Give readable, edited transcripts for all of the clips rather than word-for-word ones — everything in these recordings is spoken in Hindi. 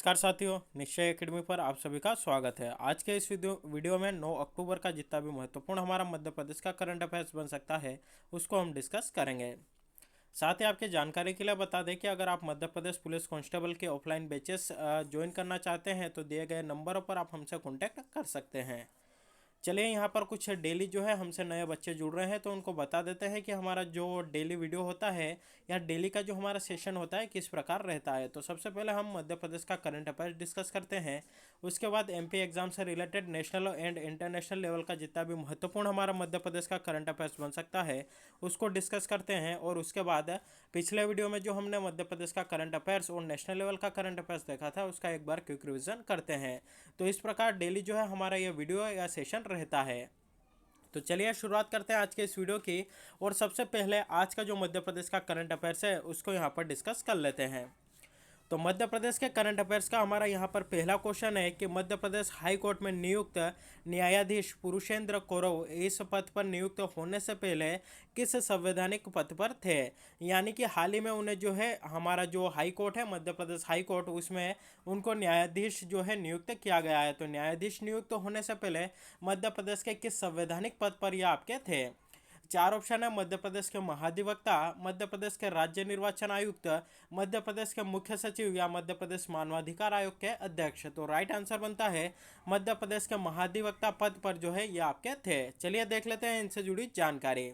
नमस्कार साथियों, निश्चय एकेडमी पर आप सभी का स्वागत है। आज के इस वीडियो में 9 अक्टूबर का जितना भी महत्वपूर्ण हमारा मध्य प्रदेश का करंट अफेयर्स बन सकता है उसको हम डिस्कस करेंगे। साथ ही आपके जानकारी के लिए बता दें कि अगर आप मध्य प्रदेश पुलिस कांस्टेबल के ऑफलाइन बैचेस ज्वाइन करना चाहते हैं तो दिए गए नंबरों पर आप हमसे कॉन्टैक्ट कर सकते हैं। चलिए यहाँ पर कुछ डेली जो है हमसे नए बच्चे जुड़ रहे हैं तो उनको बता देते हैं कि हमारा जो डेली वीडियो होता है या डेली का जो हमारा सेशन होता है किस प्रकार रहता है। तो सबसे पहले हम मध्य प्रदेश का करंट अफेयर्स डिस्कस करते हैं। उसके बाद एमपी एग्जाम से related national and international level का जितना भी महत्वपूर्ण हमारा मध्य प्रदेश का करंट अफेयर्स बन सकता है उसको डिस्कस करते हैं। और उसके बाद पिछले वीडियो में जो हमने मध्य प्रदेश का करंट अफेयर्स और नेशनल लेवल का करंट अफेयर्स देखा था उसका एक बार क्विक रिविजन करते हैं। तो इस प्रकार डेली जो है हमारा ये वीडियो या सेशन रहता है। तो चलिए शुरुआत करते हैं आज के इस वीडियो की। और सबसे पहले आज का जो मध्य प्रदेश का करंट अफेयर्स है उसको यहाँ पर डिस्कस कर लेते हैं। तो मध्य प्रदेश के करंट अफेयर्स का हमारा यहाँ पर पहला क्वेश्चन है कि मध्य प्रदेश हाई कोर्ट में नियुक्त न्यायाधीश पुरुषेंद्र कौरव इस पद पर नियुक्त होने से पहले किस संवैधानिक पद पर थे। यानी कि हाल ही में उन्हें जो है हमारा जो हाई कोर्ट है मध्य प्रदेश हाई कोर्ट उसमें उनको न्यायाधीश जो है नियुक्त किया गया है। तो न्यायाधीश नियुक्त होने से पहले मध्य प्रदेश के किस संवैधानिक पद पर ये आपके थे। चार ऑप्शन है मध्य प्रदेश के महाधिवक्ता, मध्य प्रदेश के राज्य निर्वाचन आयुक्त, मध्य प्रदेश के मुख्य सचिव या मध्य प्रदेश मानवाधिकार आयोग के अध्यक्ष। तो राइट आंसर बनता है मध्य प्रदेश के महाधिवक्ता पद पर जो है ये आपके थे। चलिए देख लेते हैं इनसे जुड़ी जानकारी।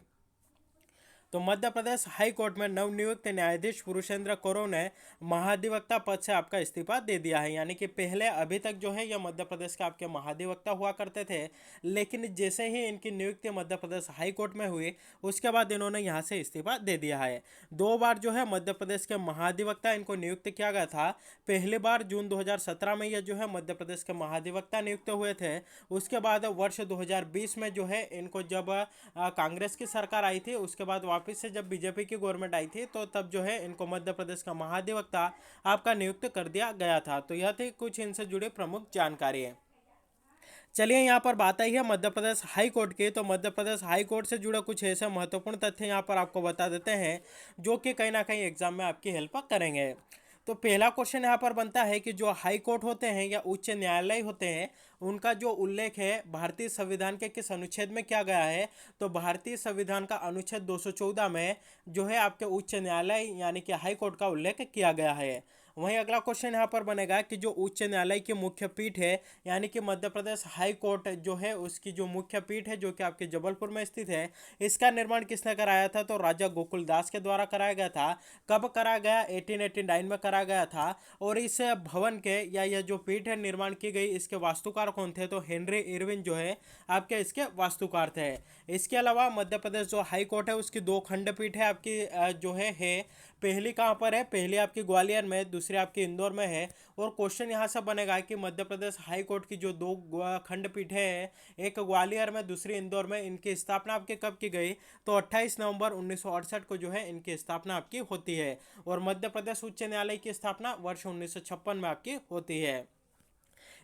तो मध्य प्रदेश हाई कोर्ट में नवनियुक्त न्यायाधीश पुरुषेंद्र कौरव ने महाधिवक्ता पद से आपका इस्तीफा दे दिया है। यानी कि पहले अभी तक जो है ये मध्य प्रदेश के आपके महाधिवक्ता हुआ करते थे, लेकिन जैसे ही इनकी नियुक्ति मध्य प्रदेश हाई कोर्ट में हुई उसके बाद इन्होंने यहाँ से इस्तीफा दे दिया है। 2 बार जो है मध्य प्रदेश के महाधिवक्ता इनको नियुक्त किया गया था। पहली बार जून 2017 में ये जो है मध्य प्रदेश के महाधिवक्ता नियुक्त हुए थे। उसके बाद वर्ष 2020 में जो है इनको जब कांग्रेस की सरकार आई थी उसके बाद वापस से जब बीजेपी की गवर्नमेंट आई थी तो तब जो है इनको मध्य प्रदेश का महाधिवक्ता आपका नियुक्त कर दिया गया था। तो यह थी कुछ इनसे जुड़ी प्रमुख जानकारी है। चलिए यहाँ पर बात आई है मध्य प्रदेश हाई कोर्ट की। तो मध्य प्रदेश हाई कोर्ट से जुड़े कुछ ऐसे महत्वपूर्ण तथ्य यहाँ पर आपको बता देते हैं जो कि कहीं ना कहीं एग्जाम में आपकी हेल्प करेंगे। तो पहला क्वेश्चन यहाँ पर बनता है कि जो हाई कोर्ट होते हैं या उच्च न्यायालय होते हैं उनका जो उल्लेख है भारतीय संविधान के किस अनुच्छेद में किया गया है। तो भारतीय संविधान का अनुच्छेद 214 में जो है आपके उच्च न्यायालय यानी कि हाई कोर्ट का उल्लेख किया गया है। वहीं अगला क्वेश्चन यहाँ पर बनेगा कि जो उच्च न्यायालय की मुख्य पीठ है यानी कि मध्य प्रदेश हाई कोर्ट जो है उसकी जो मुख्य पीठ है जो कि आपके जबलपुर में स्थित है, इसका निर्माण किसने कराया था। तो राजा गोकुल दास के द्वारा कराया गया था। कब कराया गया, 1889 में कराया गया था। और इस भवन के या यह जो पीठ है निर्माण की गई इसके वास्तुकार कौन थे। तो हेनरी इरविन जो है आपके इसके वास्तुकार थे। इसके अलावा मध्य प्रदेश जो हाई कोर्ट है उसकी 2 खंडपीठ है आपकी जो है पहली कहाँ पर है, पहली आपकी ग्वालियर में, दूसरी आपकी इंदौर में है। और क्वेश्चन यहाँ से बनेगा कि मध्य प्रदेश हाई कोर्ट की जो 2 खंडपीठें हैं, एक ग्वालियर में दूसरी इंदौर में, इनकी स्थापना आपकी कब की गई। तो 28 नवंबर 1968 को जो है इनकी स्थापना आपकी होती है। और मध्य प्रदेश उच्च न्यायालय की स्थापना वर्ष 1956 में आपकी होती है।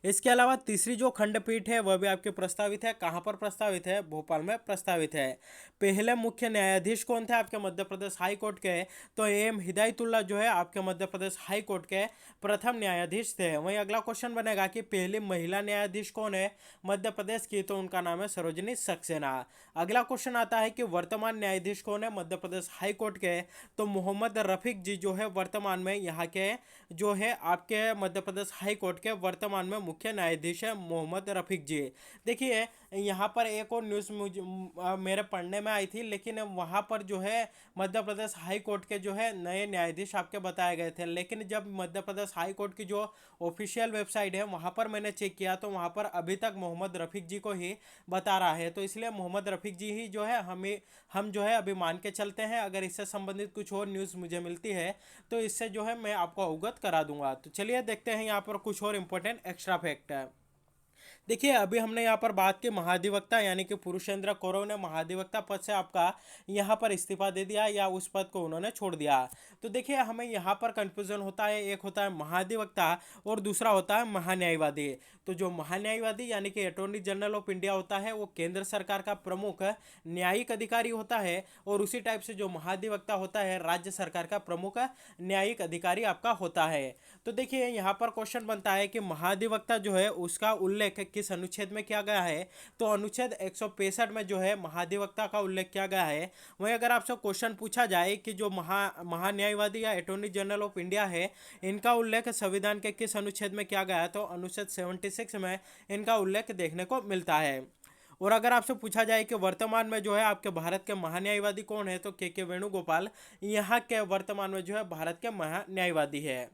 इसके अलावा तीसरी जो खंडपीठ है वह भी आपके प्रस्तावित है। कहाँ पर प्रस्तावित है, भोपाल में प्रस्तावित है। पहले मुख्य न्यायाधीश कौन थे आपके मध्य प्रदेश हाई कोर्ट के। तो एम हिदायतुल्ला जो है आपके मध्य प्रदेश हाई कोर्ट के प्रथम न्यायाधीश थे। वहीं अगला क्वेश्चन बनेगा कि पहली महिला न्यायाधीश कौन है मध्य प्रदेश की। तो उनका नाम है सरोजनी सक्सेना। अगला क्वेश्चन आता है कि वर्तमान न्यायाधीश कौन है मध्य प्रदेश हाई कोर्ट के। तो मोहम्मद रफीक जी जो है वर्तमान में यहाँ के जो है आपके मध्य प्रदेश हाई कोर्ट के वर्तमान में मुख्य न्यायाधीश है मोहम्मद रफीक जी। देखिए यहाँ पर एक और न्यूज़ मुझे मेरे पढ़ने में आई थी, लेकिन वहाँ पर जो है मध्य प्रदेश हाई कोर्ट के जो है नए न्यायाधीश आपके बताए गए थे। लेकिन जब मध्य प्रदेश हाई कोर्ट की जो ऑफिशियल वेबसाइट है वहाँ पर मैंने चेक किया तो वहाँ पर अभी तक मोहम्मद रफीक जी को ही बता रहा है। तो इसलिए मोहम्मद रफीक जी ही जो है हम जो है अभी मान के चलते हैं। अगर इससे संबंधित कुछ और न्यूज़ मुझे मिलती है तो इससे जो है मैं आपको अवगत करा दूंगा। तो चलिए देखते हैं यहाँ पर कुछ और इंपॉर्टेंट एक्स्ट्रा फैक्ट है। देखिए, अभी हमने यहाँ पर बात की महाधिवक्ता यानी कि पुरुषेंद्र कौरव ने महाधिवक्ता पद से आपका यहाँ पर इस्तीफा दे दिया या उस पद को उन्होंने छोड़ दिया। तो देखिए, हमें यहाँ पर कंफ्यूजन होता है, एक होता है महाधिवक्ता और दूसरा होता है महान्यायवादी। तो जो महान्यायवादी यानी कि अटॉर्नी जनरल ऑफ इंडिया होता है वो केंद्र सरकार का प्रमुख न्यायिक अधिकारी होता है, और उसी टाइप से जो महाधिवक्ता होता है राज्य सरकार का प्रमुख न्यायिक अधिकारी आपका होता है। तो देखिए, यहाँ पर क्वेश्चन बनता है कि महाधिवक्ता जो है उसका उल्लेख किस अनुच्छेद में किया गया है। तो अनुच्छेद 165 में जो है महाधिवक्ता का उल्लेख किया गया है। वहीं अगर आपसे क्वेश्चन पूछा जाए कि जो महान्यायवादी या अटॉर्नी जनरल ऑफ इंडिया है, इनका उल्लेख संविधान के किस अनुच्छेद में किया गया है, तो अनुच्छेद 76 में इनका उल्लेख देखने को मिलता है। और अगर आपसे पूछा जाए कि वर्तमान में जो है आपके भारत के महान्यायवादी कौन है, तो के वेणुगोपाल यहाँ के वर्तमान में जो है भारत के महान्यायवादी है।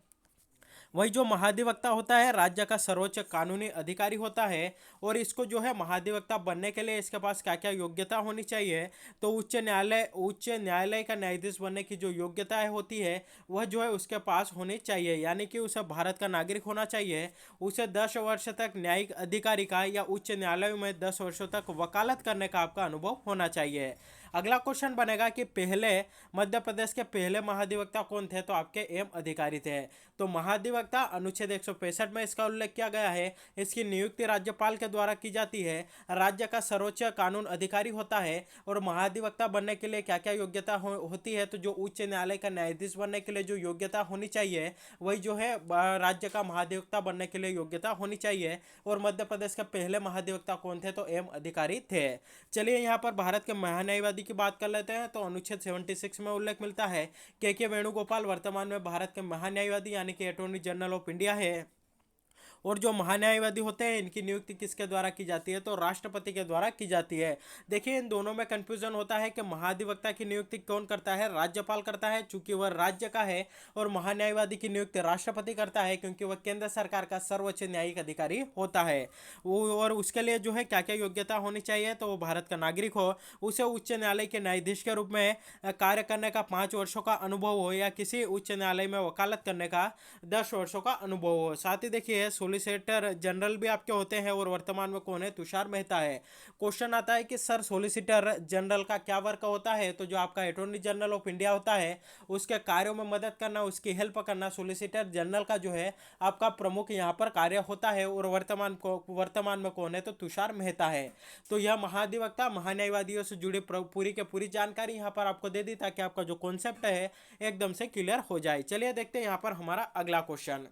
वही जो महाधिवक्ता होता है राज्य का सर्वोच्च कानूनी अधिकारी होता है, और इसको जो है महाधिवक्ता बनने के लिए इसके पास क्या क्या योग्यता होनी चाहिए। तो उच्च न्यायालय का न्यायाधीश बनने की जो योग्यताएं होती है वह जो है उसके पास होनी चाहिए, यानी कि उसे भारत का नागरिक होना चाहिए, उसे 10 वर्ष तक न्यायिक अधिकारी का या उच्च न्यायालय में 10 वर्षों तक वकालत करने का आपका अनुभव होना चाहिए। अगला क्वेश्चन बनेगा कि पहले मध्य प्रदेश के पहले महाधिवक्ता कौन थे, तो आपके एम अधिकारी थे। तो महाधिवक्ता अनुच्छेद 165 में इसका उल्लेख किया गया है। इसकी नियुक्ति राज्यपाल के द्वारा की जाती है, राज्य का सर्वोच्च कानून अधिकारी होता है। और महाधिवक्ता बनने के लिए क्या क्या योग्यता होती है, तो जो उच्च न्यायालय का न्यायाधीश बनने के लिए जो योग्यता होनी चाहिए वही जो है राज्य का महाधिवक्ता बनने के लिए योग्यता होनी चाहिए। और मध्य प्रदेश के पहले महाधिवक्ता कौन थे, तो एम अधिकारी थे। चलिए, यहाँ पर भारत के महान्यायवादी की बात कर लेते हैं। तो अनुच्छेद 76 में उल्लेख मिलता है के वेणुगोपाल वर्तमान में भारत के महान्यायवादी यानी कि अटॉर्नी जनरल ऑफ इंडिया है। और जो महान्यायवादी होते हैं इनकी नियुक्ति किसके द्वारा की जाती है, तो राष्ट्रपति के द्वारा की जाती है। देखिए, इन दोनों में कंफ्यूजन होता है कि महाधिवक्ता की नियुक्ति कौन करता है, राज्यपाल करता है चूंकि वह राज्य का है, और महान्यायवादी की नियुक्ति राष्ट्रपति करता है क्योंकि वह केंद्र सरकार का सर्वोच्च न्यायिक अधिकारी होता है। वो और उसके लिए जो है क्या क्या योग्यता होनी चाहिए, तो वो भारत का नागरिक हो, उसे उच्च न्यायालय के न्यायाधीश के रूप में कार्य करने का 5 वर्षों का अनुभव हो, या किसी उच्च न्यायालय में वकालत करने का 10 वर्षों का अनुभव हो। साथ ही देखिए, सोलिसिटर जनरल भी आपके होते हैं, और वर्तमान में कौन है, तुषार मेहता है। क्वेश्चन आता है कि सर सोलिसिटर जनरल का क्या वर्क होता है, तो जो आपका अटॉर्नी जनरल ऑफ इंडिया होता है उसके कार्यों में मदद करना, उसकी हेल्प करना सोलिसिटर जनरल का जो है आपका प्रमुख यहाँ पर कार्य होता है। और वर्तमान में कौन है, तो तुषार मेहता है। तो यह महाधिवक्ता महान्यायवादियों से जुड़ी पूरी के पूरी जानकारी यहाँ पर आपको दे दी, ताकि आपका जो कॉन्सेप्ट है एकदम से क्लियर हो जाए। चलिए देखते हैं यहाँ पर हमारा अगला क्वेश्चन।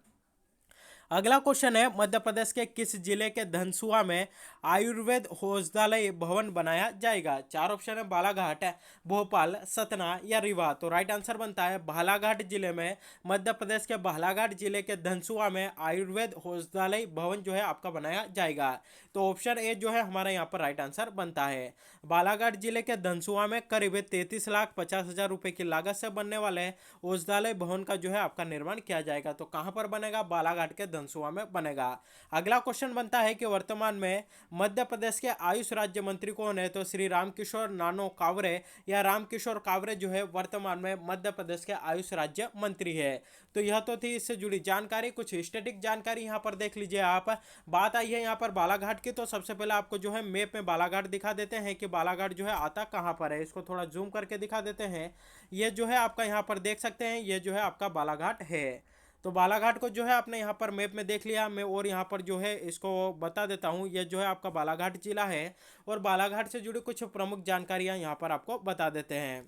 अगला क्वेश्चन है, मध्य प्रदेश के किस जिले के धनसुआ में आयुर्वेद औषधालय भवन बनाया जाएगा। चार ऑप्शन है, बालाघाट, भोपाल, सतना या रीवा। तो राइट आंसर बनता है बालाघाट जिले में। मध्य प्रदेश के बालाघाट जिले के धनसुआ में आयुर्वेद औषधालय भवन जो है आपका बनाया जाएगा। तो ऑप्शन ए जो है हमारा यहाँ पर राइट आंसर बनता है। बालाघाट जिले के धनसुआ में करीब 33,50,000 रुपए की लागत से बनने वाले औषधालय भवन का जो है आपका निर्माण किया जाएगा। तो कहाँ पर बनेगा, बालाघाट के धनसुआ में बनेगा। अगला क्वेश्चन बनता है कि वर्तमान में मध्य प्रदेश के आयुष राज्य मंत्री कौन है, तो श्री रामकिशोर नानो कावरे या रामकिशोर कावरे जो है वर्तमान में मध्य प्रदेश के आयुष राज्य मंत्री है। तो यह तो थी इससे जुड़ी जानकारी। कुछ स्टैटिक जानकारी यहाँ पर देख लीजिए आप। बात आई है यहाँ पर बालाघाट की, तो सबसे पहले आपको जो है मैप में बालाघाट दिखा देते हैं कि बालाघाट जो है आता कहाँ पर है। इसको थोड़ा जूम करके दिखा देते हैं। ये जो है आपका यहाँ पर देख सकते हैं, ये जो है आपका बालाघाट है। तो बालाघाट को जो है आपने यहाँ पर मैप में देख लिया। मैं और यहाँ पर जो है इसको बता देता हूँ, ये जो है आपका बालाघाट जिला है। और बालाघाट से जुड़ी कुछ प्रमुख जानकारियाँ यहाँ पर आपको बता देते हैं।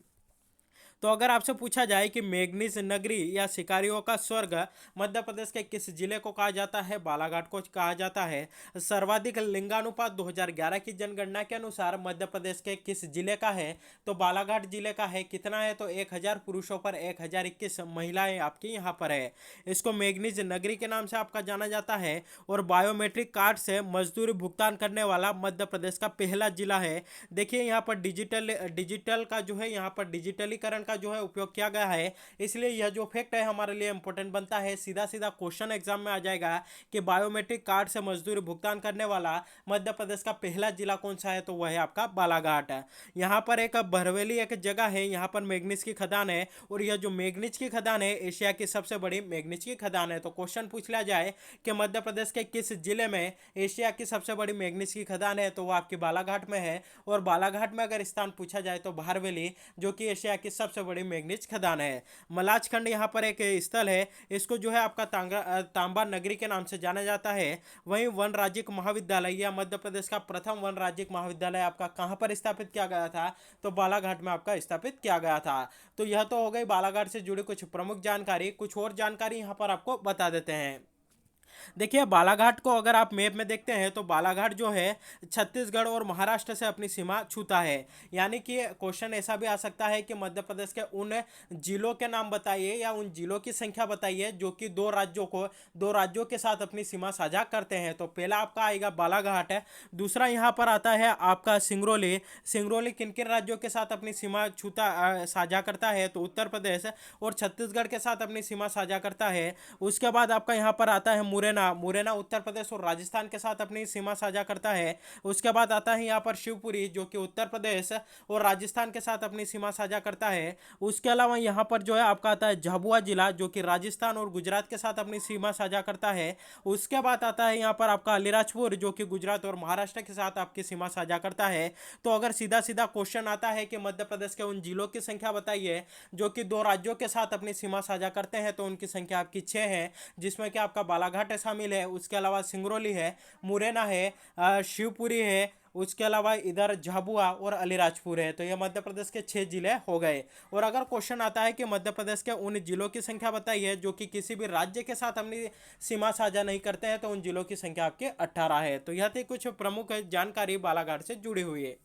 तो अगर आपसे पूछा जाए कि मैग्नीज नगरी या शिकारियों का स्वर्ग मध्य प्रदेश के किस जिले को कहा जाता है, बालाघाट को कहा जाता है। सर्वाधिक लिंगानुपात 2011 की जनगणना के अनुसार मध्य प्रदेश के किस जिले का है, तो बालाघाट जिले का है। कितना है, तो 1000 पुरुषों पर 1021 महिलाएं आपकी यहाँ पर है। इसको मैग्नीज नगरी के नाम से आपका जाना जाता है। और बायोमेट्रिक कार्ड से मजदूरी भुगतान करने वाला मध्य प्रदेश का पहला जिला है। देखिए यहाँ पर डिजिटल का जो है यहाँ पर डिजिटलीकरण का जो है उपयोग किया गया है, इसलिए यह जो फैक्ट है हमारे लिए इंपॉर्टेंट बनता है। सीधा सीधा क्वेश्चन एग्जाम में आ जाएगा कि बायोमेट्रिक कार्ड से मजदूरी भुगतान करने वाला मध्य प्रदेश का पहला जिला कौन सा है, तो वह है आपका बालाघाट है। यहाँ पर एक बरवेली एक जगह है, यहाँ पर मैग्नीज की खदान है, और यह जो मैग्नीज की खदान है एशिया की सबसे बड़ी मैग्नीज की खदान है। तो क्वेश्चन पूछ लिया जाए कि मध्य प्रदेश के किस जिले में एशिया की सबसे बड़ी मैग्नीज की खदान है, तो वो आपकी बालाघाट में है। और बालाघाट में अगर स्थान पूछा जाए तो भारवेली, जो कि एशिया की सबसे बड़ी मैग्नीज खदान है। मलाजखंड यहाँ पर एक स्थल है, इसको जो है आपका तांबा नगरी के नाम से जाना जाता है। वहीं वन राज्यिक महाविद्यालय या मध्य प्रदेश का प्रथम वन राज्यिक महाविद्यालय आपका कहाँ पर स्थापित किया गया था, तो बालाघाट में आपका स्थापित किया गया था। तो यह तो हो गई बालाघाट से जुड़ी कुछ प्रमुख जानकारी। कुछ और जानकारी यहाँ पर आपको बता देते हैं। देखिए बालाघाट को अगर आप मैप में देखते हैं तो बालाघाट जो है छत्तीसगढ़ और महाराष्ट्र से अपनी सीमा छूता है। यानी कि क्वेश्चन ऐसा भी आ सकता है कि मध्य प्रदेश के उन जिलों के नाम बताइए या उन जिलों की संख्या बताइए जो कि दो राज्यों के साथ अपनी सीमा साझा करते हैं। तो पहला आपका आएगा बालाघाट है। दूसरा यहाँ पर आता है आपका सिंगरौली। सिंगरौली किन किन राज्यों के साथ अपनी सीमा साझा करता है, तो उत्तर प्रदेश और छत्तीसगढ़ के साथ अपनी सीमा साझा करता है। उसके बाद आपका यहाँ पर आता है मुरैना। मुरैना उत्तर प्रदेश और राजस्थान के साथ अपनी सीमा साझा करता है। उसके बाद आता है यहाँ पर शिवपुरी, जो कि उत्तर प्रदेश और राजस्थान के साथ अपनी सीमा साझा करता है। उसके अलावा यहाँ पर जो है आपका आता है झाबुआ जिला, जो कि राजस्थान और गुजरात के साथ अपनी सीमा साझा करता है। उसके बाद आता है यहाँ पर आपका अलीराजपुर, जो कि गुजरात और महाराष्ट्र के साथ आपकी सीमा साझा करता है। तो अगर सीधा सीधा क्वेश्चन आता है कि मध्य प्रदेश के उन जिलों की संख्या बताइए जो कि दो राज्यों के साथ अपनी सीमा साझा करते हैं, तो उनकी संख्या आपकी 6 है, जिसमें कि आपका बालाघाट शामिल है। उसके अलावा सिंगरौली है, मुरैना है, शिवपुरी है, उसके अलावा इधर झाबुआ और अलीराजपुर है। तो ये मध्य प्रदेश के 6 जिले हो गए। और अगर क्वेश्चन आता है कि मध्य प्रदेश के उन जिलों की संख्या बताइए जो कि किसी भी राज्य के साथ अपनी सीमा साझा नहीं करते हैं, तो उन जिलों की संख्या आपके 18 है। तो यह थी कुछ प्रमुख जानकारी बालाघाट से जुड़ी हुई है।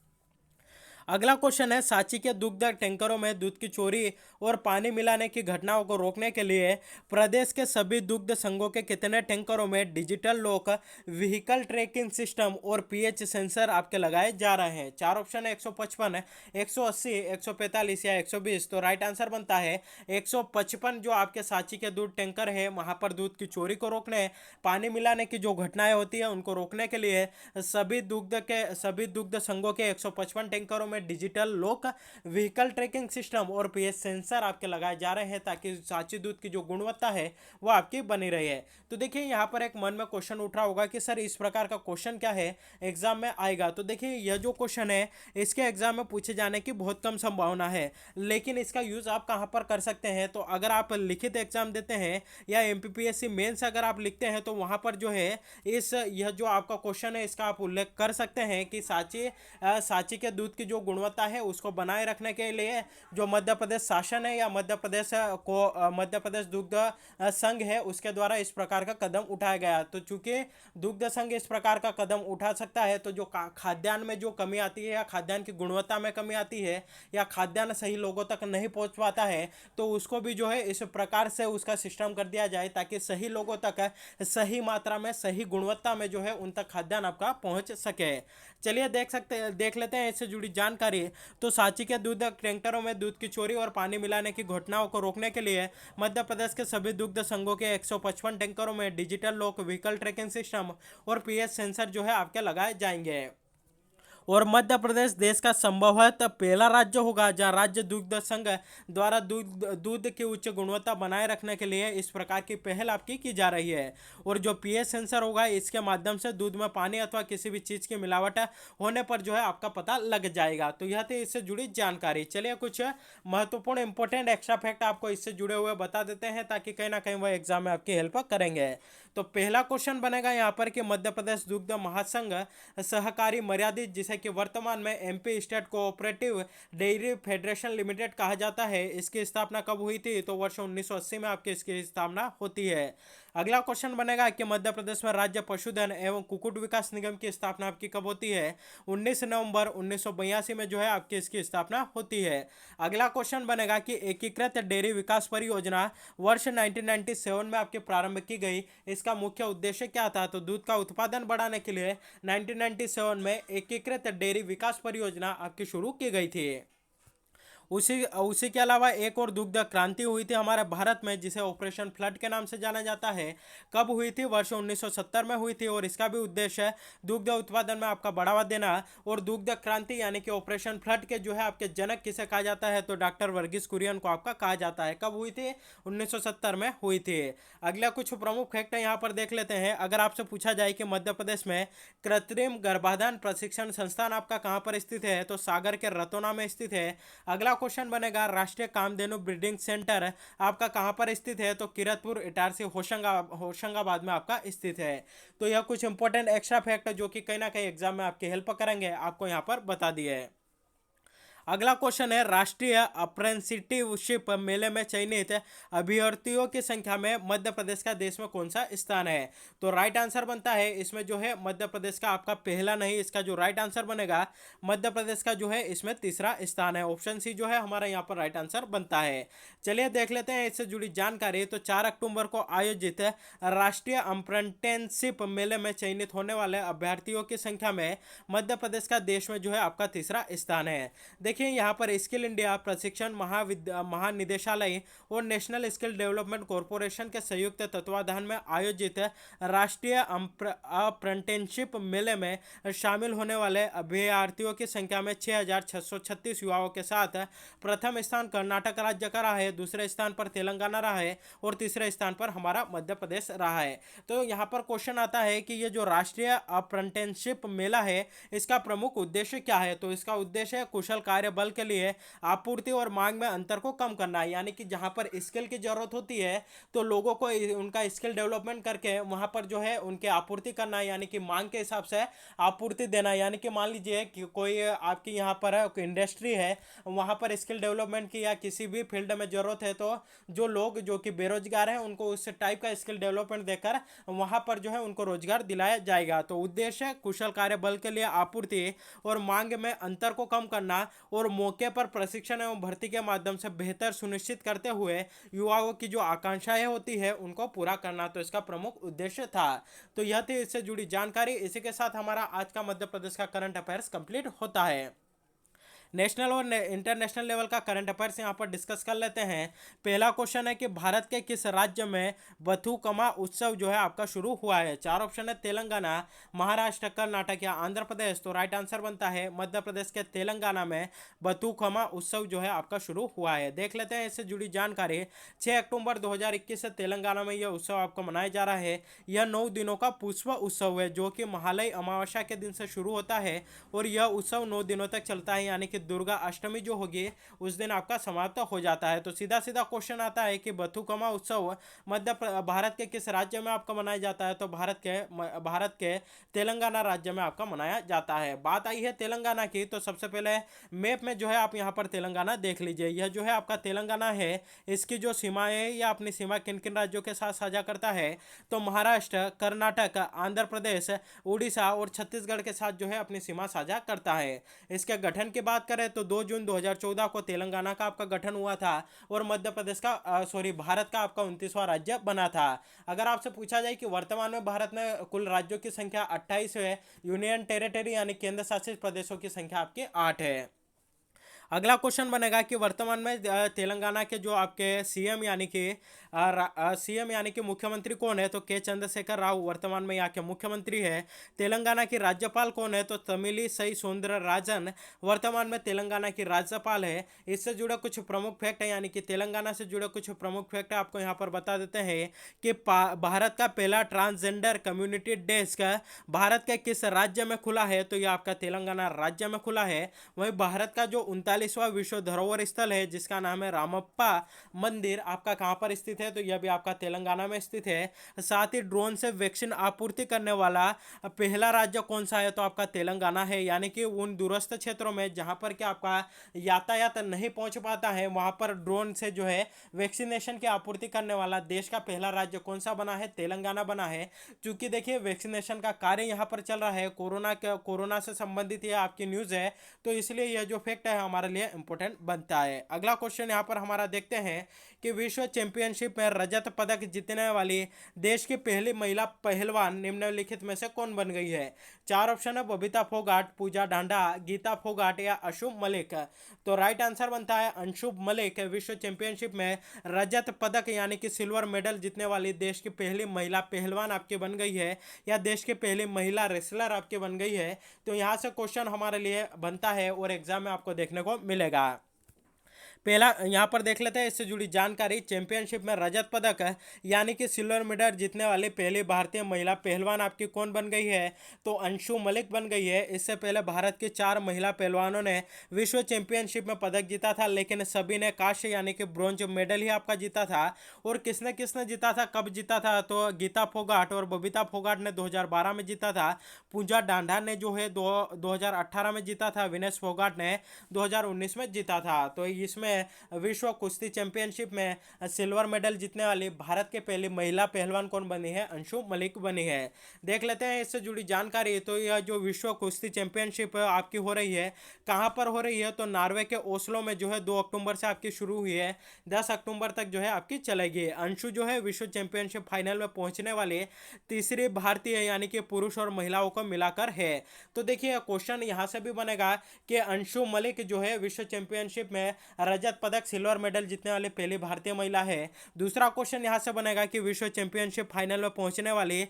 अगला क्वेश्चन है, सांची के दुग्ध टैंकरों में दूध की चोरी और पानी मिलाने की घटनाओं को रोकने के लिए प्रदेश के सभी दुग्ध संघों के कितने टैंकरों में digital lock, vehicle tracking system और पीएच सेंसर आपके लगाए जा रहे हैं? चार ऑप्शन है, 155, 180, 145 या 120। तो राइट आंसर बनता है 155। जो आपके सांची के दूध टैंकर है, वहां पर दूध की चोरी को रोकने, पानी मिलाने की जो घटनाएं होती है उनको रोकने के लिए सभी दुग्ध संघों के 155 टैंकरों में digital lock, vehicle tracking system और पीएच सेंसर आपके लगाए जा रहे हैं, ताकि सांची दूध की जो गुणवत्ता है वो आपकी बनी रहे। तो देखिए यहाँ पर एक मन में क्वेश्चन उठ रहा होगा कि सर इस प्रकार का क्वेश्चन क्या है एग्जाम में आएगा। तो देखिए यह जो क्वेश्चन है इसके एग्जाम में पूछे जाने की बहुत कम संभावना है, लेकिन इसका यूज आप कहाँ पर कर सकते हैं, तो अगर आप लिखित एग्जाम देते हैं या एमपीपीएससी मेंस अगर आप लिखते हैं, तो वहां पर जो है यह जो आपका क्वेश्चन है इसका आप उल्लेख कर सकते हैं कि सांची के दूध की जो गुणवत्ता है उसको बनाए रखने के लिए जो मध्य प्रदेश शासन है या मध्य प्रदेश दुग्ध संघ है उसके द्वारा इस प्रकार का कदम उठाया गया। तो चूंकि दुग्ध संघ इस प्रकार का कदम उठा सकता है, तो जो खाद्यान्न में जो कमी आती है या खाद्यान्न की गुणवत्ता में कमी आती है या खाद्यान्न सही लोगों तक नहीं पहुंच पाता है, तो उसको भी जो है इस प्रकार से उसका सिस्टम कर दिया जाए ताकि सही लोगों तक सही मात्रा में सही गुणवत्ता में जो है उन तक खाद्यान्न आपका पहुंच सके। चलिए देख लेते हैं इससे जुड़ी जानकारी। तो सांची के दूध टैंकरों में दूध की चोरी और पानी मिलाने की घटनाओं को रोकने के लिए मध्य प्रदेश के सभी दुग्ध संघों के 155 टैंकरों में digital lock, vehicle tracking system और पीएच सेंसर जो है आपके लगाए जाएंगे। और मध्य प्रदेश देश का संभवतः पहला राज्य होगा जहां राज्य दुग्ध संघ द्वारा दूध की उच्च गुणवत्ता बनाए रखने के लिए इस प्रकार की पहल आपकी की जा रही है। और जो पीएच सेंसर होगा इसके माध्यम से दूध में पानी अथवा किसी भी चीज़ की मिलावट होने पर जो है आपका पता लग जाएगा। तो यह थी इससे जुड़ी जानकारी। चलिए कुछ महत्वपूर्ण इंपॉर्टेंट एक्स्ट्रा फैक्ट आपको इससे जुड़े हुए बता देते हैं ताकि कहीं ना कहीं वह एग्जाम में आपकी हेल्प करेंगे। तो पहला क्वेश्चन बनेगा यहाँ पर कि मध्य प्रदेश दुग्ध महासंघ सहकारी मर्यादित, जिसे कि वर्तमान में MP state cooperative dairy federation limited कहा जाता है, इसकी स्थापना कब हुई थी? तो वर्ष 1980 में आपकी इसकी स्थापना होती है। अगला क्वेश्चन बनेगा कि मध्य प्रदेश में राज्य पशुधन एवं कुक्कुट विकास निगम की स्थापना आपकी कब होती है? 19 नवंबर 1982 में जो है आपकी इसकी स्थापना होती है। अगला क्वेश्चन बनेगा कि एकीकृत डेयरी विकास परियोजना वर्ष 1997 में आपके प्रारंभ की गई, इसका मुख्य उद्देश्य क्या था? तो दूध का उत्पादन बढ़ाने के लिए 1997 में एकीकृत डेयरी विकास परियोजना आपकी शुरू की गई थी। उसी उसी के अलावा एक और दुग्ध क्रांति हुई थी हमारे भारत में, जिसे ऑपरेशन फ्लड के नाम से जाना जाता है। कब हुई थी? वर्ष 1970 में हुई थी, और इसका भी उद्देश्य दुग्ध उत्पादन में आपका बढ़ावा देना। और दुग्ध क्रांति यानी कि ऑपरेशन फ्लड के जो है आपके जनक किसे कहा जाता है? तो डॉक्टर वर्गीस कुरियन को आपका कहा जाता है। कब हुई थी? 1970 में हुई थी। अगला कुछ प्रमुख फैक्ट यहाँ पर देख लेते हैं। अगर आपसे पूछा जाए कि मध्य प्रदेश में कृत्रिम गर्भाधान प्रशिक्षण संस्थान आपका कहाँ पर स्थित है? तो सागर के रतौना में स्थित है। अगला क्वेश्चन बनेगा, राष्ट्रीय कामधेनु ब्रीडिंग सेंटर आपका कहाँ पर स्थित है? तो किरतपुर इटारसी होशंगाबाद में आपका स्थित है। तो यह कुछ इंपॉर्टेंट एक्स्ट्रा फैक्ट जो कि कहीं ना कहीं एग्जाम में आपकी हेल्प करेंगे, आपको यहाँ पर बता दिए है। अगला क्वेश्चन है, राष्ट्रीय अप्रेंटिसशिप मेले में चयनित अभ्यर्थियों की संख्या में मध्य प्रदेश का देश में कौन सा स्थान है? तो राइट आंसर बनता है इसमें जो है मध्य प्रदेश का आपका पहला नहीं, इसका जो राइट आंसर बनेगा मध्य प्रदेश का जो है इसमें तीसरा स्थान है। ऑप्शन सी जो है हमारा यहाँ पर राइट आंसर बनता है। चलिए देख लेते हैं इससे जुड़ी जानकारी। तो 4 अक्टूबर को आयोजित राष्ट्रीय अप्रेंटिसशिप मेले में चयनित होने वाले अभ्यर्थियों की संख्या में मध्य प्रदेश का देश में जो है आपका तीसरा स्थान है। देखिए यहाँ पर स्किल इंडिया प्रशिक्षण महानिदेशालय और नेशनल स्किल डेवलपमेंट कॉरपोरेशन के संयुक्त तत्वाधान में आयोजित राष्ट्रीय अप्रेंटिसशिप मेले में शामिल होने वाले अभ्यर्थियों की संख्या में 6,636 युवाओं के साथ प्रथम स्थान कर्नाटक राज्य का रहा है, दूसरे स्थान पर तेलंगाना रहा है, और तीसरे स्थान पर हमारा मध्य प्रदेश रहा है। तो यहाँ पर क्वेश्चन आता है कि ये जो राष्ट्रीय अप्रेंटिसशिप मेला है इसका प्रमुख उद्देश्य क्या है? तो इसका उद्देश्य है कुशल कार्य बल के लिए आपूर्ति और मांग में अंतर को कम करना है। यानी कि जहां पर स्किल की जरूरत होती है तो लोगों को उनका स्किल डेवलपमेंट करके वहां पर जो है उनके आपूर्ति करना है, यानी कि मांग के हिसाब से आपूर्ति देना। यानी कि मान लीजिए कि कोई आपकी यहाँ पर इंडस्ट्री है, वहां पर स्किल डेवलपमेंट की या किसी भी फील्ड में जरूरत है, तो जो लोग जो कि बेरोजगार हैं उनको उस टाइप का स्किल डेवलपमेंट देकर वहां पर जो है उनको रोजगार दिलाया जाएगा। तो उद्देश्य कुशल कार्य बल के लिए आपूर्ति और मांग में अंतर को कम करना और मौके पर प्रशिक्षण एवं भर्ती के माध्यम से बेहतर सुनिश्चित करते हुए युवाओं की जो आकांक्षाएं होती है उनको पूरा करना, तो इसका प्रमुख उद्देश्य था। तो यह थी इससे जुड़ी जानकारी। इसी के साथ हमारा आज का मध्य प्रदेश का करंट अफेयर्स कंप्लीट होता है। नेशनल और इंटरनेशनल लेवल का करंट अफेयर्स यहाँ पर डिस्कस कर लेते हैं। पहला क्वेश्चन है कि भारत के किस राज्य में बथुकम्मा उत्सव जो है आपका शुरू हुआ है? 4 ऑप्शन है, तेलंगाना, महाराष्ट्र, कर्नाटक या आंध्र प्रदेश। तो राइट आंसर बनता है मध्य प्रदेश के तेलंगाना में बथुकम्मा उत्सव जो है आपका शुरू हुआ है। देख लेते हैं इससे जुड़ी जानकारी। 6 अक्टूबर 2021 से तेलंगाना में यह उत्सव आपको मनाया जा रहा है। यह 9 दिनों का पुष्प उत्सव है जो कि महालय अमावस्या के दिन से शुरू होता है और यह उत्सव 9 दिनों तक चलता है, यानी कि दुर्गा अष्टमी जो होगी उस दिन आपका समाप्त हो जाता है। तो सीधा सीधा क्वेश्चन आता है कि बथुकम्मा उत्सव भारत के किस राज्य में आपका मनाया जाता है? तो भारत के तेलंगाना राज्य में आपका मनाया जाता है। बात आई है तेलंगाना की, तो सबसे पहले मैप में जो है आप यहाँ पर तेलंगाना देख लीजिए। यह जो है आपका तेलंगाना है, इसकी जो सीमाएं है या अपनी सीमा किन किन राज्यों के साथ साझा करता है? तो महाराष्ट्र, कर्नाटक, आंध्र प्रदेश, उड़ीसा और छत्तीसगढ़ के साथ जो है अपनी सीमा साझा करता है। इसके गठन की बात करें तो 2 जून 2014 को तेलंगाना का आपका गठन हुआ था और मध्य प्रदेश का भारत का आपका 29वां राज्य बना था। अगर आपसे पूछा जाए कि वर्तमान में भारत में कुल राज्यों की संख्या 28 है, यूनियन टेरिटरी यानी केंद्र शासित प्रदेशों की संख्या आपकी 8 है। अगला क्वेश्चन बनेगा कि वर्तमान में तेलंगाना के जो आपके सीएम यानी कि मुख्यमंत्री कौन है? तो के चंद्रशेखर राव वर्तमान में यहाँ के मुख्यमंत्री है। तेलंगाना की राज्यपाल कौन है? तो तमिलिसई सौंदरराजन वर्तमान में तेलंगाना की राज्यपाल है। इससे जुड़े कुछ प्रमुख फैक्ट है, यानी कि तेलंगाना से जुड़े कुछ प्रमुख फैक्ट आपको यहाँ पर बता देते हैं कि भारत का पहला ट्रांसजेंडर कम्युनिटी डेस्क भारत के किस राज्य में खुला है? तो यह आपका तेलंगाना राज्य में खुला है। वहीं भारत का जो 39वां विश्व धरोहर स्थल है जिसका नाम है रामप्पा मंदिर, आपका कहां पर स्थित है? तो यह भी आपका तेलंगाना में स्थित है। साथ ही ड्रोन से वैक्सीन आपूर्ति करने वाला पहला राज्य कौन सा है? तो आपका तेलंगाना है। यानी कि उन दूरस्थ क्षेत्रों में जहां पर कि आपका यातायात नहीं पहुंच पाता है वहां पर ड्रोन से जो है वैक्सीनेशन की आपूर्ति करने वाला देश का पहला राज्य कौन सा बना है? तेलंगाना बना है। क्योंकि देखिए वैक्सीनेशन का कार्य यहाँ पर चल रहा है, कोरोना से संबंधित यह आपकी न्यूज़ है, तो इसलिए यह जो फैक्ट है हमारा हमारे लिए इंपॉर्टेंट बनता है। अगला क्वेश्चन यहाँ पर हमारा देखते हैं कि विश्व चैंपियनशिप में रजत पदक जीतने वाली देश की पहली महिला पहलवान निम्नलिखित में से कौन बन गई है? चार ऑप्शन है, बबीता फोगाट, पूजा ढांडा, गीता फोगाट या अंशुम मलिक। तो राइट आंसर बनता है अंशुम मलिक विश्व चैंपियनशिप में रजत पदक यानी कि सिल्वर मेडल जीतने वाली देश की पहली महिला पहलवान आपकी बन गई है, या देश की पहली महिला रेसलर आपकी बन गई है। तो यहाँ से क्वेश्चन हमारे लिए बनता है और एग्जाम में आपको देखने को मिलेगा। पहला यहाँ पर देख लेते हैं इससे जुड़ी जानकारी। चैंपियनशिप में रजत पदक यानी कि सिल्वर मेडल जीतने वाली पहली भारतीय महिला पहलवान आपकी कौन बन गई है? तो अंशु मलिक बन गई है। इससे पहले भारत की 4 महिला पहलवानों ने विश्व चैंपियनशिप में पदक जीता था, लेकिन सभी ने कांस्य यानी कि ब्रॉन्ज मेडल ही आपका जीता था। और किसने किसने जीता था, कब जीता था? तो गीता फोगाट और बबीता फोगाट ने 2012 में जीता था। पूजा डांडा ने जो है 2018 में जीता था। विनेश फोगाट ने 2019 में जीता था। तो इसमें विश्व कुश्ती चैंपियनशिप में सिल्वर मेडल जीतने वाली भारत के पहली महिला पहलवान कौन बनी है? अंशु मलिक बनी है। देख लेते हैं इससे जुड़ी जानकारी। तो यह जो विश्व कुश्ती चैंपियनशिप आपकी हो रही है, कहां पर हो रही है? तो नॉर्वे के ओस्लो में जो है 2 अक्टूबर से आपकी शुरू हुई है, 10 अक्टूबर तक जो है आपकी चलेगी। अंशु जो है विश्व चैंपियनशिप फाइनल में पहुंचने वाली तीसरी भारतीय यानी कि पुरुष और महिलाओं को मिलाकर है। तो देखिए क्वेश्चन यहां से भी बनेगा कि अंशु मलिक जो है विश्व चैंपियनशिप में रजत पदक सिल्वर मेडल जीतने वाली पहली भारतीय महिला है। दूसरा क्वेश्चन यहां से बनेगा कि विश्व चैंपियनशिप फाइनल में पहुंचने वाली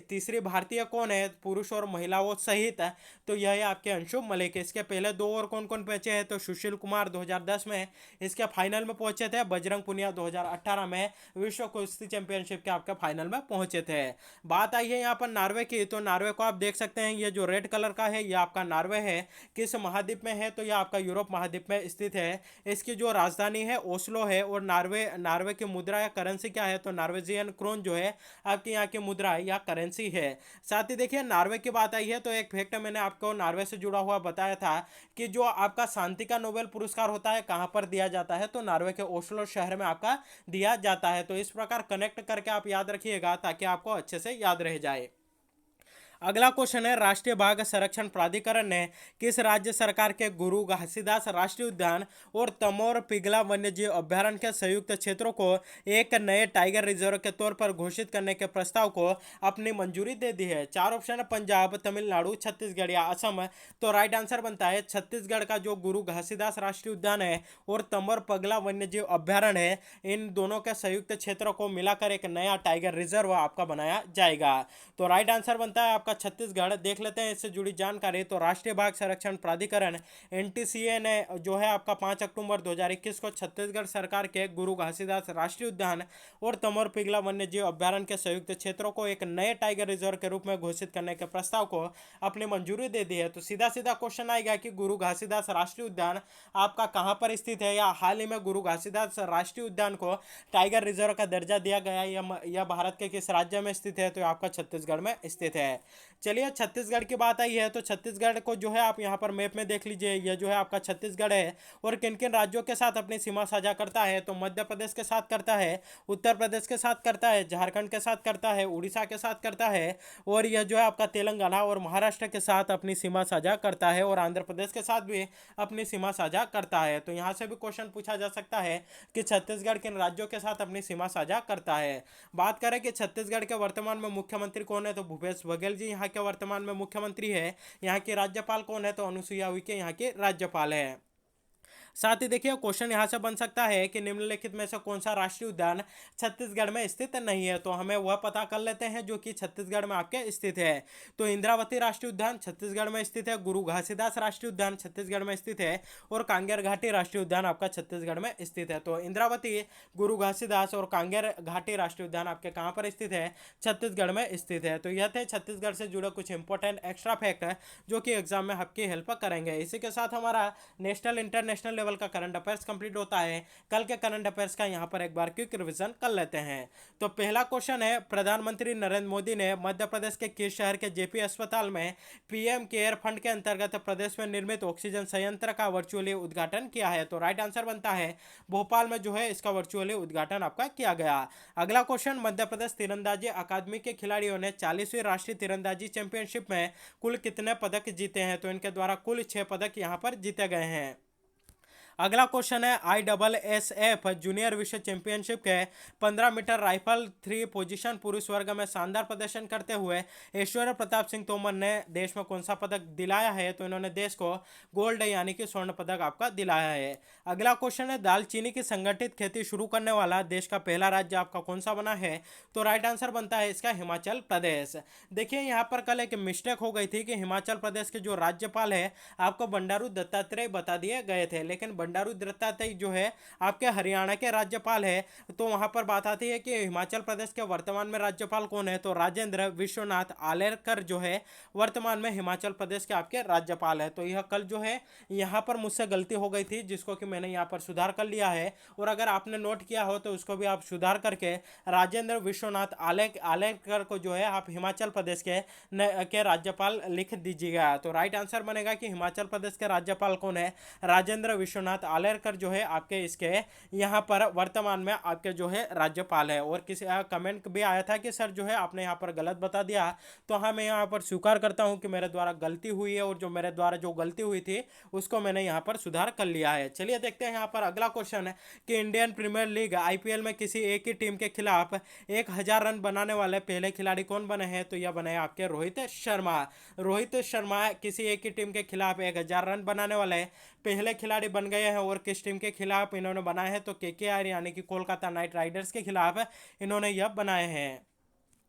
तीसरी भारतीय कौन है, पुरुष और महिलाओं सहित? तो यह है आपके अंशु मलिक। इसके पहले 2 और कौन कौन पहुंचे हैं? तो सुशील कुमार 2010 में इसके फाइनल में पहुंचे थे। बजरंग पुनिया 2018 में विश्व कुश्ती चैंपियनशिप के आपके फाइनल में पहुंचे थे। बात आई है यहाँ पर नॉर्वे की। तो नॉर्वे को आप देख सकते हैं, ये जो रेड कलर का है ये आपका नॉर्वे है। किस महाद्वीप में है? तो यह आपका यूरोप महाद्वीप में स्थित है। इसकी जो राजधानी है ओस्लो है। और नॉर्वे की मुद्रा या करेंसी क्या है? तो नॉर्वेजियन क्रोन जो है आपकी यहाँ की मुद्रा या करेंसी है। साथ ही देखिए नॉर्वे की बात आई है तो एक फैक्ट मैंने आपको नॉर्वे से जुड़ा हुआ बताया था कि जो आपका शांति का नोबेल पुरस्कार होता है कहां पर दिया जाता है? तो नॉर्वे के ओस्लो शहर में आपका दिया जाता है। तो इस प्रकार कनेक्ट करके आप याद रखिएगा ताकि आपको अच्छे से याद रह जाए। अगला क्वेश्चन है, राष्ट्रीय बाघ संरक्षण प्राधिकरण ने किस राज्य सरकार के गुरु घासीदास राष्ट्रीय उद्यान और तमोर पिगला वन्यजीव अभ्यारण्य के संयुक्त क्षेत्रों को एक नए टाइगर रिजर्व के तौर पर घोषित करने के प्रस्ताव को अपनी मंजूरी दे दी है? चार ऑप्शन है, पंजाब, तमिलनाडु, छत्तीसगढ़ या असम। तो राइट आंसर बनता है छत्तीसगढ़ का जो गुरु घासीदास राष्ट्रीय उद्यान है और तमोर पगला वन्यजीव अभ्यारण्य है, इन दोनों के संयुक्त क्षेत्रों को मिलाकर एक नया टाइगर रिजर्व आपका बनाया जाएगा। तो राइट आंसर बनता है आपका छत्तीसगढ़। देख लेते हैं इससे जुड़ी जानकारी। तो राष्ट्रीय बाघ संरक्षण प्राधिकरण एनटीसीए ने जो है आपका 5 अक्टूबर 2021 को छत्तीसगढ़ सरकार के गुरु घासीदास राष्ट्रीय उद्यान और तमोर पिगला वन्यजीव अभ्यारण्य के संयुक्त क्षेत्रों को एक नए टाइगर रिजर्व के रूप में घोषित करने के प्रस्ताव को अपनी मंजूरी दे दी है। तो सीधा सीधा क्वेश्चन आएगा कि गुरु घासीदास राष्ट्रीय उद्यान आपका कहां पर स्थित है, या हाल ही में गुरु घासीदास राष्ट्रीय उद्यान को टाइगर रिजर्व का दर्जा दिया गया या भारत के किस राज्य में स्थित है? तो आपका छत्तीसगढ़ में स्थित है। चलिए छत्तीसगढ़ की बात आई है तो छत्तीसगढ़ को जो है आप यहाँ पर मैप में देख लीजिए, यह जो है आपका छत्तीसगढ़ है और किन किन राज्यों के साथ अपनी सीमा साझा करता है? तो मध्य प्रदेश के साथ करता है, उत्तर प्रदेश के साथ करता है, झारखंड के साथ करता है, उड़ीसा के साथ करता है, और यह जो है आपका तेलंगाना और महाराष्ट्र के साथ अपनी सीमा साझा करता है, और आंध्र प्रदेश के साथ भी अपनी सीमा साझा करता है। तो यहाँ से भी क्वेश्चन पूछा जा सकता है कि छत्तीसगढ़ किन राज्यों के साथ अपनी सीमा साझा करता है। बात करें कि छत्तीसगढ़ के वर्तमान में मुख्यमंत्री कौन है? तो भूपेश बघेल जी यहाँ के वर्तमान में मुख्यमंत्री है। यहाँ की राज्यपाल कौन है? तो अनुसुईया उइके यहाँ की राज्यपाल है। साथ ही देखिए क्वेश्चन यहाँ से बन सकता है कि निम्नलिखित में से कौन सा राष्ट्रीय उद्यान छत्तीसगढ़ में स्थित नहीं है? तो हमें वह पता कर लेते हैं जो कि छत्तीसगढ़ में आपके स्थित है। तो इंद्रावती राष्ट्रीय उद्यान छत्तीसगढ़ में स्थित है, गुरु घासीदास राष्ट्रीय उद्यान छत्तीसगढ़ में स्थित है, और कांगेर घाटी राष्ट्रीय उद्यान आपका छत्तीसगढ़ में स्थित है। तो इंद्रावती, गुरु घासीदास और कांगेर घाटी राष्ट्रीय उद्यान आपके कहाँ पर स्थित है? छत्तीसगढ़ में स्थित है। तो यह थे छत्तीसगढ़ से जुड़े कुछ इंपॉर्टेंट एक्स्ट्रा फैक्ट जो कि एग्जाम में आपकी हेल्प करेंगे। इसी के साथ हमारा नेशनल इंटरनेशनल लेवल का करंट अफेयर्स कंप्लीट होता है। कल के करंट अफेयर्स का यहाँ पर एक बार क्विक रिवीजन कर लेते हैं। तो पहला क्वेश्चन है, प्रधानमंत्री नरेंद्र मोदी ने मध्य प्रदेश के किस शहर के जेपी अस्पताल में पीएम केयर फंड के अंतर्गत प्रदेश में निर्मित ऑक्सीजन संयंत्र का वर्चुअली उद्घाटन किया है? तो राइट आंसर बनता है भोपाल में जो है इसका वर्चुअली उद्घाटन आपका किया गया। अगला क्वेश्चन, मध्य प्रदेश तीरंदाजी अकादमी के खिलाड़ियों ने 40वीं राष्ट्रीय तीरंदाजी चैंपियनशिप में कुल कितने पदक जीते हैं? तो इनके द्वारा कुल 6 पदक यहां पर जीते गए हैं। अगला क्वेश्चन है, ISSF जूनियर विश्व चैंपियनशिप के 15 मीटर राइफल 3 पोजीशन पुरुष वर्ग में शानदार प्रदर्शन करते हुए ऐश्वर्य प्रताप सिंह तोमर ने देश में कौन सा पदक दिलाया है? तो इन्होंने देश को गोल्ड यानी कि स्वर्ण पदक आपका दिलाया है। अगला क्वेश्चन है, दालचीनी की संगठित खेती शुरू करने वाला देश का पहला राज्य आपका कौन सा बना है? तो राइट आंसर बनता है इसका हिमाचल प्रदेश। देखिए यहाँ पर कल एक मिस्टेक हो गई थी कि हिमाचल प्रदेश के जो राज्यपाल है आपको बंडारू दत्तात्रेय बता दिए गए थे, लेकिन बंडारू दत्तात्रेय जो है आपके हरियाणा के राज्यपाल है। तो वहां पर बात आती है कि हिमाचल प्रदेश के वर्तमान में राज्यपाल कौन है? तो राजेंद्र विश्वनाथ आलेरकर जो है वर्तमान में हिमाचल प्रदेश के आपके राज्यपाल है। तो यह कल जो है यहाँ पर मुझसे गलती हो गई थी, जिसको कि मैंने यहाँ पर सुधार कर लिया है। और अगर आपने नोट किया हो तो उसको भी आप सुधार करके राजेंद्र विश्वनाथ आलेरकर को जो है आप हिमाचल प्रदेश के राज्यपाल लिख दीजिएगा। तो राइट आंसर बनेगा कि हिमाचल प्रदेश के राज्यपाल कौन है? राजेंद्र विश्वनाथ आलेरकर जो है आपके इसके यहाँ पर वर्तमान में आपके जो है राज्यपाल है। और किसी कमेंट भी आया था कि सर जो है आपने यहाँ पर गलत बता दिया, तो हाँ मैं यहाँ पर स्वीकार करता हूँ कि मेरे द्वारा गलती हुई है और जो मेरे द्वारा जो गलती हुई थी उसको मैंने यहाँ पर सुधार कर लिया है। चलिए देखते हैं यहाँ पर अगला क्वेश्चन है कि इंडियन प्रीमियर लीग IPL में किसी एक ही टीम के खिलाफ 1000 रन बनाने वाले पहले खिलाड़ी कौन बने हैं? तो यह बने आपके रोहित शर्मा। रोहित शर्मा किसी एक ही टीम के खिलाफ 1000 रन बनाने वाले पहले खिलाड़ी बन गए हैं। और किस टीम के खिलाफ इन्होंने बनाए हैं? तो KKR यानी कि कोलकाता नाइट राइडर्स के खिलाफ इन्होंने यह बनाए हैं।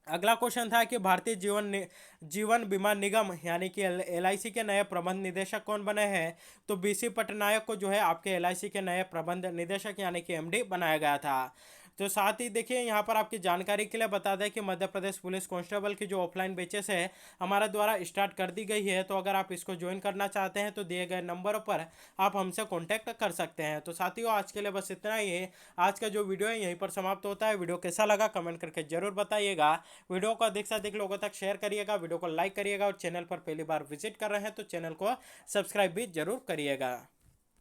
अगला क्वेश्चन था कि भारतीय जीवन बीमा निगम यानी कि LIC के नए प्रबंध निदेशक कौन बने हैं? तो BC पटनायक को जो है आपके LIC के नए प्रबंध निदेशक यानी कि MD बनाया गया था। तो साथ ही देखिए यहाँ पर आपकी जानकारी के लिए बता दें कि मध्य प्रदेश पुलिस कांस्टेबल की जो ऑफलाइन बैचेस है हमारे द्वारा स्टार्ट कर दी गई है। तो अगर आप इसको ज्वाइन करना चाहते हैं तो दिए गए नंबरों पर आप हमसे कांटेक्ट कर सकते हैं। तो साथियों आज के लिए बस इतना ही है। आज का जो वीडियो है यहीं पर समाप्त होता है। वीडियो कैसा लगा कमेंट करके जरूर बताइएगा। वीडियो को अधिक से अधिक लोगों तक शेयर करिएगा, वीडियो को लाइक करिएगा और चैनल पर पहली बार विजिट कर रहे हैं तो चैनल को सब्सक्राइब भी जरूर करिएगा।